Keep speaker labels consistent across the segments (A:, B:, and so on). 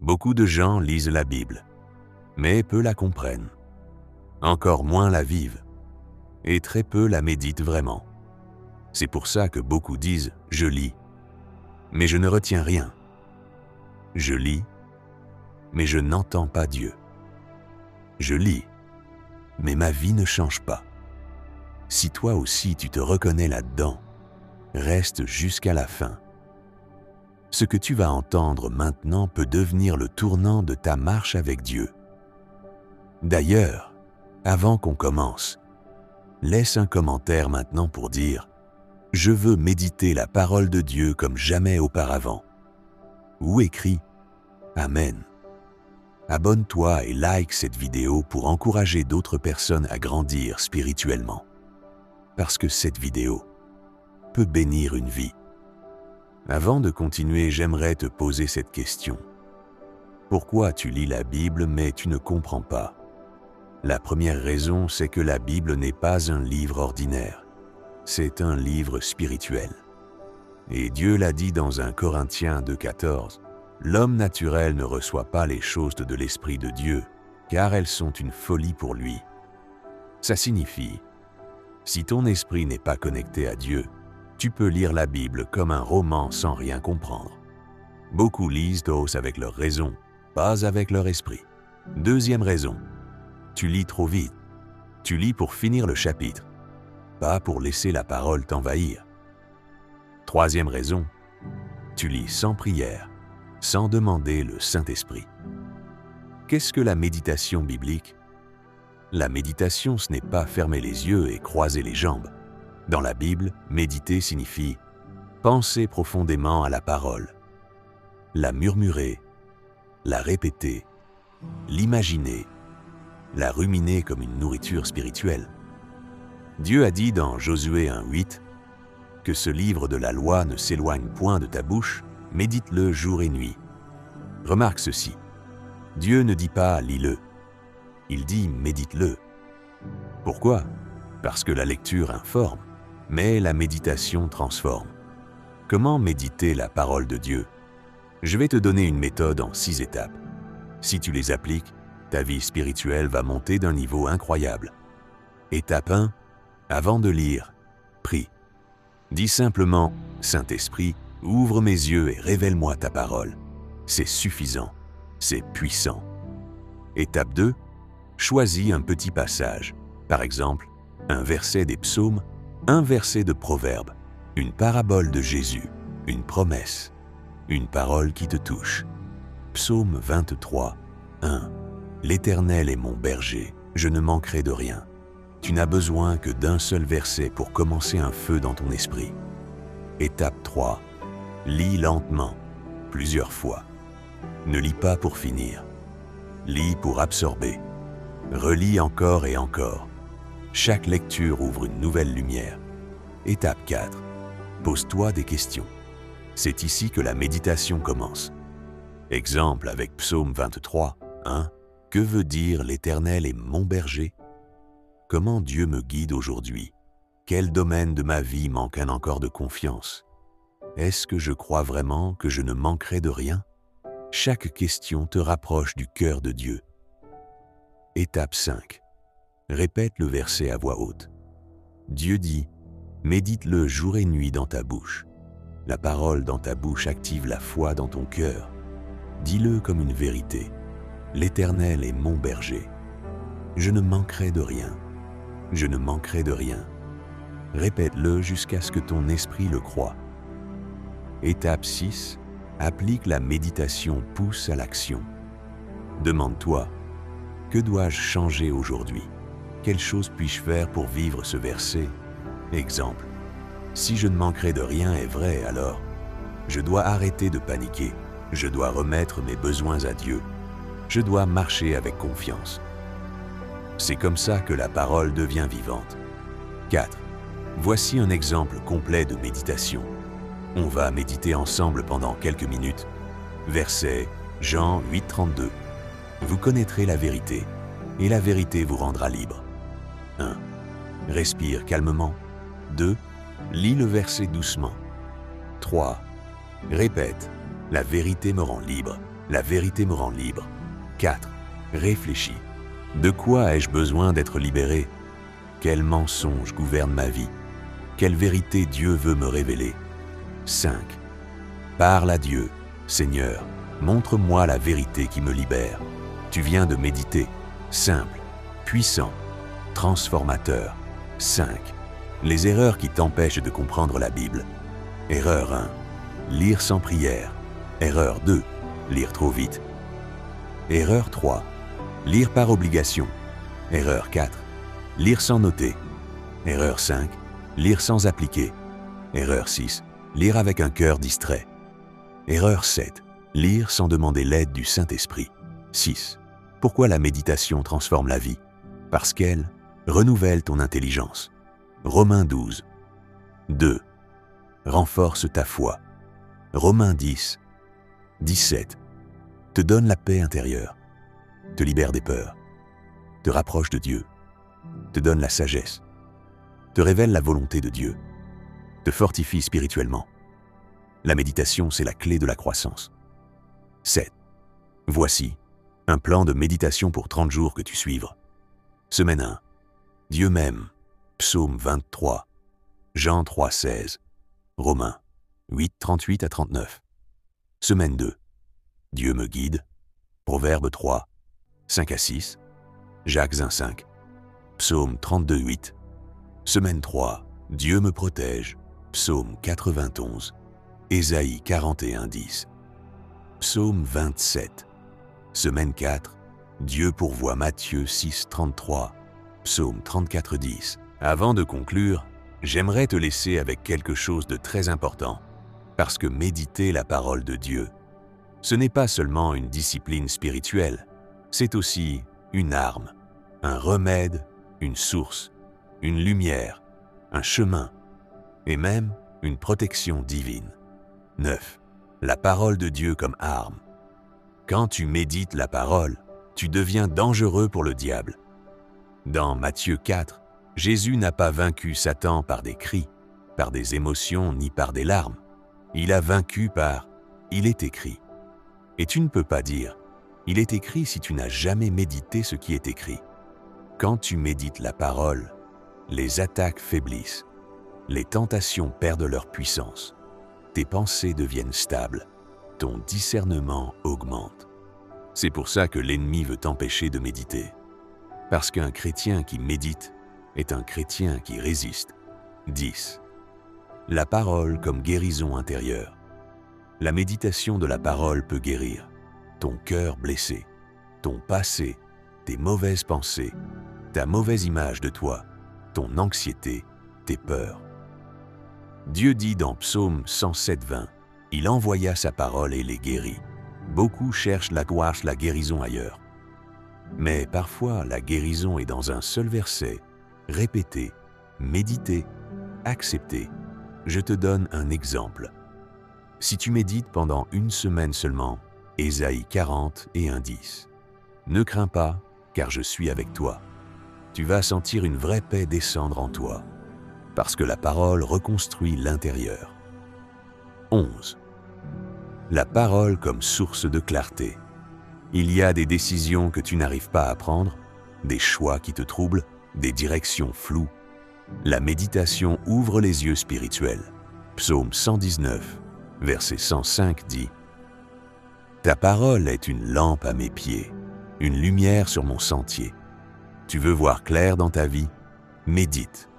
A: Beaucoup de gens lisent la Bible, mais peu la comprennent. Encore moins la vivent, et très peu la méditent vraiment. C'est pour ça que beaucoup disent « je lis », mais je ne retiens rien. Je lis, mais je n'entends pas Dieu. Je lis, mais ma vie ne change pas. Si toi aussi tu te reconnais là-dedans, reste jusqu'à la fin. Ce que tu vas entendre maintenant peut devenir le tournant de ta marche avec Dieu. D'ailleurs, avant qu'on commence, laisse un commentaire maintenant pour dire « Je veux méditer la parole de Dieu comme jamais auparavant » ou écris « Amen ». Abonne-toi et like cette vidéo pour encourager d'autres personnes à grandir spirituellement. Parce que cette vidéo peut bénir une vie. Avant de continuer, j'aimerais te poser cette question. Pourquoi tu lis la Bible mais tu ne comprends pas? La première raison, c'est que la Bible n'est pas un livre ordinaire. C'est un livre spirituel. Et Dieu l'a dit dans 1 Corinthiens 2,14, « L'homme naturel ne reçoit pas les choses de l'Esprit de Dieu, car elles sont une folie pour lui. » Ça signifie, si ton esprit n'est pas connecté à Dieu, tu peux lire la Bible comme un roman sans rien comprendre. Beaucoup lisent tous avec leur raison, pas avec leur esprit. Deuxième raison, tu lis trop vite. Tu lis pour finir le chapitre, pas pour laisser la parole t'envahir. Troisième raison, tu lis sans prière, sans demander le Saint-Esprit. Qu'est-ce que la méditation biblique? La méditation, ce n'est pas fermer les yeux et croiser les jambes. Dans la Bible, méditer signifie penser profondément à la parole, la murmurer, la répéter, l'imaginer, la ruminer comme une nourriture spirituelle. Dieu a dit dans Josué 1,8 que ce livre de la loi ne s'éloigne point de ta bouche, médite-le jour et nuit. Remarque ceci, Dieu ne dit pas « lis-le », il dit « médite-le ». Pourquoi? Parce que la lecture informe, mais la méditation transforme. Comment méditer la parole de Dieu? Je vais te donner une méthode en 6 étapes. Si tu les appliques, ta vie spirituelle va monter d'un niveau incroyable. Étape 1. Avant de lire, prie. Dis simplement « Saint-Esprit, ouvre mes yeux et révèle-moi ta parole ». C'est suffisant, c'est puissant. Étape 2. Choisis un petit passage, par exemple, un verset des psaumes, un verset de Proverbes, une parabole de Jésus, une promesse, une parole qui te touche. Psaume 23, 1. L'Éternel est mon berger, je ne manquerai de rien. Tu n'as besoin que d'un seul verset pour commencer un feu dans ton esprit. Étape 3. Lis lentement, plusieurs fois. Ne lis pas pour finir. Lis pour absorber. Relis encore et encore. Chaque lecture ouvre une nouvelle lumière. Étape 4. Pose-toi des questions. C'est ici que la méditation commence. Exemple avec Psaume 23, 1. Que veut dire l'Éternel est mon berger? Comment Dieu me guide aujourd'hui? Quel domaine de ma vie manque encore de confiance? Est-ce que je crois vraiment que je ne manquerai de rien? Chaque question te rapproche du cœur de Dieu. Étape 5. Répète le verset à voix haute. Dieu dit, médite-le jour et nuit dans ta bouche. La parole dans ta bouche active la foi dans ton cœur. Dis-le comme une vérité. L'Éternel est mon berger. Je ne manquerai de rien. Je ne manquerai de rien. Répète-le jusqu'à ce que ton esprit le croie. Étape 6. Applique la méditation, pousse à l'action. Demande-toi, que dois-je changer aujourd'hui? Quelle chose puis-je faire pour vivre ce verset? Exemple, si je ne manquerai de rien est vrai, alors je dois arrêter de paniquer, je dois remettre mes besoins à Dieu, je dois marcher avec confiance. C'est comme ça que la parole devient vivante. 4. Voici un exemple complet de méditation. On va méditer ensemble pendant quelques minutes. Verset Jean 8, 32. Vous connaîtrez la vérité, et la vérité vous rendra libre. 1. Respire calmement. 2. Lis le verset doucement. 3. Répète, la vérité me rend libre. La vérité me rend libre. 4. Réfléchis. De quoi ai-je besoin d'être libéré? Quel mensonge gouverne ma vie? Quelle vérité Dieu veut me révéler? 5. Parle à Dieu. Seigneur, montre-moi la vérité qui me libère. Tu viens de méditer. Simple, puissant, transformateur. 5. Les erreurs qui t'empêchent de comprendre la Bible. Erreur 1. Lire sans prière. Erreur 2. Lire trop vite. Erreur 3. Lire par obligation. Erreur 4. Lire sans noter. Erreur 5. Lire sans appliquer. Erreur 6. Lire avec un cœur distrait. Erreur 7. Lire sans demander l'aide du Saint-Esprit. 6. Pourquoi la méditation transforme la vie? Parce qu'elle renouvelle ton intelligence. Romains 12. 2. Renforce ta foi. Romains 10. 17. Te donne la paix intérieure. Te libère des peurs. Te rapproche de Dieu. Te donne la sagesse. Te révèle la volonté de Dieu. Te fortifie spirituellement. La méditation, c'est la clé de la croissance. 7. Voici un plan de méditation pour 30 jours que tu suivras. Semaine 1. Dieu m'aime. Psaume 23. Jean 3, 16. Romains 8, 38 à 39. Semaine 2. Dieu me guide. Proverbe 3, 5 à 6. Jacques 1, 5. Psaume 32, 8. Semaine 3. Dieu me protège. Psaume 91. Ésaïe 41, 10. Psaume 27. Semaine 4. Dieu pourvoit. Matthieu 6, 33. Psaume 34, 10. Avant de conclure, j'aimerais te laisser avec quelque chose de très important, parce que méditer la parole de Dieu, ce n'est pas seulement une discipline spirituelle, c'est aussi une arme, un remède, une source, une lumière, un chemin, et même une protection divine. 9. La parole de Dieu comme arme. Quand tu médites la parole, tu deviens dangereux pour le diable. Dans Matthieu 4, Jésus n'a pas vaincu Satan par des cris, par des émotions ni par des larmes. Il a vaincu par « il est écrit ». Et tu ne peux pas dire « il est écrit » si tu n'as jamais médité ce qui est écrit. Quand tu médites la parole, les attaques faiblissent, les tentations perdent leur puissance, tes pensées deviennent stables, ton discernement augmente. C'est pour ça que l'ennemi veut t'empêcher de méditer. Parce qu'un chrétien qui médite est un chrétien qui résiste. 10. La parole comme guérison intérieure. La méditation de la parole peut guérir ton cœur blessé, ton passé, tes mauvaises pensées, ta mauvaise image de toi, ton anxiété, tes peurs. Dieu dit dans Psaume 107, 20, « Il envoya sa parole et les guérit. » Beaucoup cherchent la guérison ailleurs. Mais parfois, la guérison est dans un seul verset, répété, médité, accepté. Je te donne un exemple. Si tu médites pendant une semaine seulement, Ésaïe 40 et 1,10. Ne crains pas, car je suis avec toi. Tu vas sentir une vraie paix descendre en toi, parce que la parole reconstruit l'intérieur. 11. La parole comme source de clarté. Il y a des décisions que tu n'arrives pas à prendre, des choix qui te troublent, des directions floues. La méditation ouvre les yeux spirituels. Psaume 119, verset 105 dit « Ta parole est une lampe à mes pieds, une lumière sur mon sentier. Tu veux voir clair dans ta vie? Médite.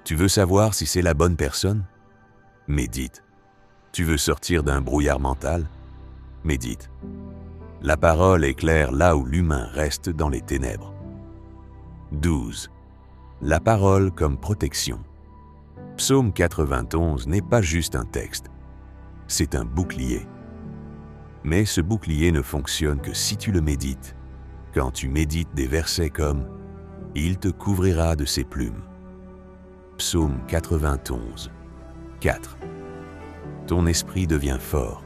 A: Tu veux savoir si c'est la bonne personne? Médite. Tu veux sortir d'un brouillard mental? Médite. La parole est claire là où l'humain reste dans les ténèbres. 12. La parole comme protection. Psaume 91 n'est pas juste un texte, c'est un bouclier. Mais ce bouclier ne fonctionne que si tu le médites. Quand tu médites des versets comme « Il te couvrira de ses plumes ». Psaume 91, 4. Ton esprit devient fort,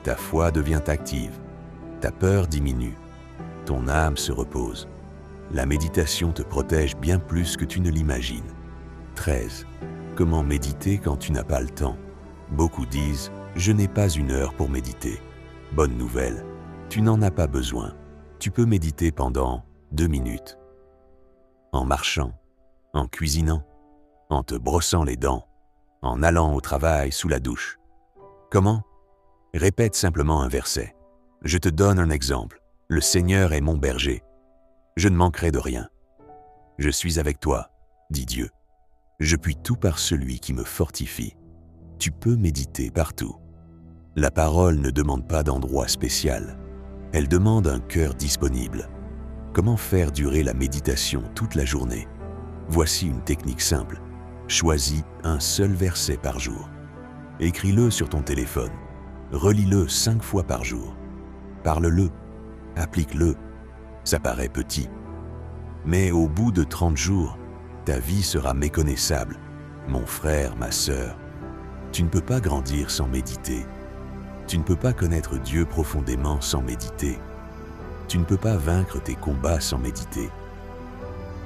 A: ta foi devient active, ta peur diminue, ton âme se repose. La méditation te protège bien plus que tu ne l'imagines. 13. Comment méditer quand tu n'as pas le temps? Beaucoup disent « Je n'ai pas une heure pour méditer ». Bonne nouvelle, Tu n'en as pas besoin. Tu peux méditer pendant 2 minutes. En marchant, en cuisinant, en te brossant les dents, en allant au travail, sous la douche. Comment? Répète simplement un verset. Je te donne un exemple. Le Seigneur est mon berger. Je ne manquerai de rien. Je suis avec toi, dit Dieu. Je puis tout par celui qui me fortifie. Tu peux méditer partout. La parole ne demande pas d'endroit spécial. Elle demande un cœur disponible. Comment faire durer la méditation toute la journée? Voici une technique simple. Choisis un seul verset par jour. Écris-le sur ton téléphone. Relis-le 5 fois par jour. Parle-le. Applique-le. Ça paraît petit. Mais au bout de 30 jours, ta vie sera méconnaissable. Mon frère, ma sœur, tu ne peux pas grandir sans méditer. Tu ne peux pas connaître Dieu profondément sans méditer. Tu ne peux pas vaincre tes combats sans méditer.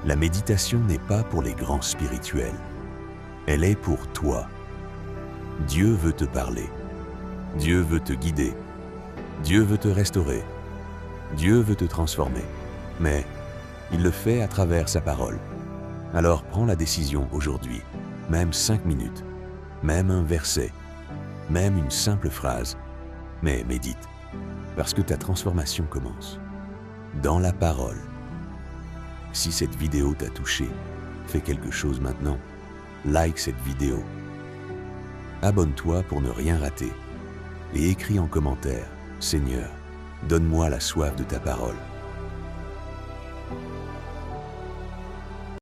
A: La méditation n'est pas pour les grands spirituels. Elle est pour toi. Dieu veut te parler. Dieu veut te guider. Dieu veut te restaurer. Dieu veut te transformer. Mais il le fait à travers sa parole. Alors prends la décision aujourd'hui, même 5 minutes, même un verset, même une simple phrase, mais médite, parce que ta transformation commence. Dans la parole. Si cette vidéo t'a touché, fais quelque chose maintenant. Like cette vidéo. Abonne-toi pour ne rien rater. Et écris en commentaire, Seigneur, donne-moi la soif de ta parole.